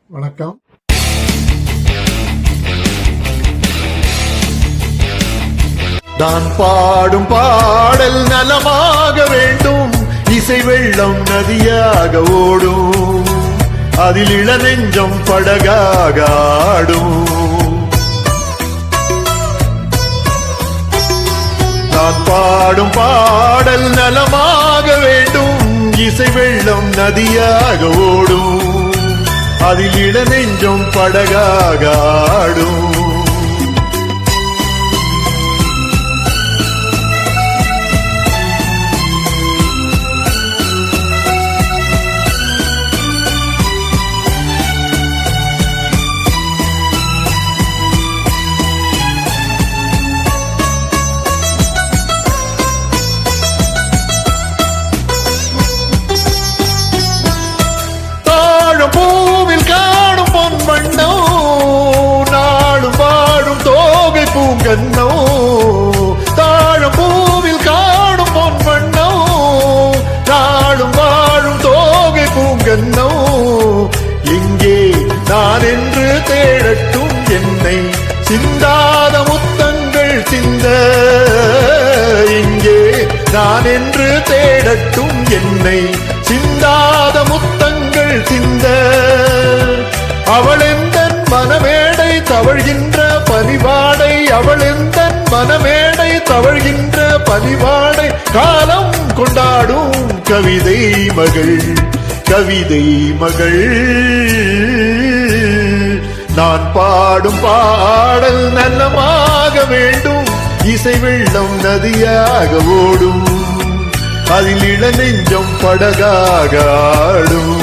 வணக்கம். நான் பாடும் பாடல் நலமாக வேண்டும், இசை வெள்ளம் நதியாக ஓடும், அதில் இளநெஞ்சம் படகாக ஆடும். நான் பாடும் பாடல் நலமாக வேண்டும், இசை வெள்ளம் நதியாக ஓடும், அதில் இளநெஞ்சம் படகாக ஆடும். பூவில் காணும் பொன் வண்ணோ, நாடும் வாழும் தோகை பூங்கன்னோ. தாழும் பூவில் காணும் பொன் வண்ணோ, நாடும் வாழும் தோகை பூங்கன்னோ. எங்கே நான் என்று தேடட்டும் என்னை, சிந்தாத முத்தங்கள் சிந்த. எங்கே நான் என்று தேடட்டும் என்னை, சிந்தாத முத்தங்கள் சிந்த. அவளெந்தன் மனமேடை தவழ்கின்ற பனிவாடை, அவளெந்தன் மனமேடை தவழ்கின்ற பனிவாடை. காலம் கொண்டாடும் கவிதை மகள், கவிதை மகள். நான் பாடும் பாடல் நல்லமாக வேண்டும், இசை வெள்ளம் நதியாக ஓடும், அதில் இளநெஞ்சம் படகாக ஆடும்.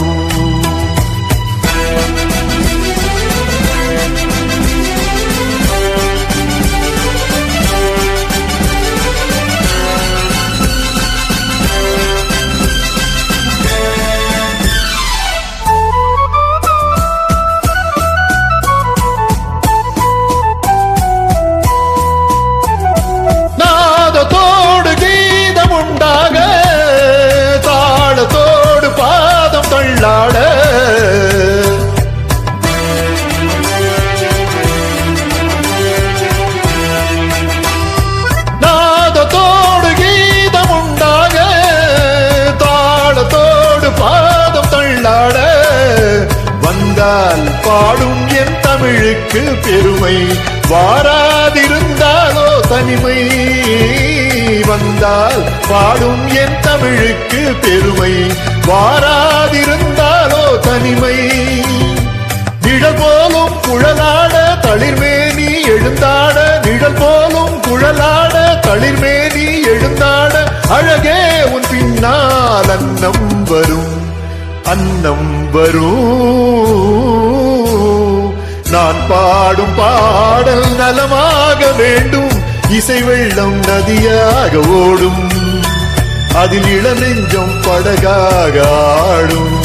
நாதத்தோடு கீதம் உண்டாக, தாளத்தோடு பாதம் தள்ளாட. நாதத்தோடு கீதம் உண்டாக, தாளத்தோடு பாதம் தள்ளாட. வந்தால் பாடும் என் தமிழுக்கு பெருமை, வாராதிருந்தாலோ தனிமை. வந்தால் பாடும் என் தமிழுக்கு பெருமை, வாராதிருந்தாலோ தனிமை. நிழல் போலும் குழலாட தளிர்மேனி எழுந்தாட, நிழல் போலும் குழலாட தளிர்மேனி எழுந்தாட. அழகே உன் பின்னால் அன்னம் வரும், அன்னம் வரும். நான் பாடும் பாடல் நலமாக வேண்டும், இசை வெள்ளம் நதியாக ஓடும், அதில் இளநெஞ்சம் படகாக ஆடும்.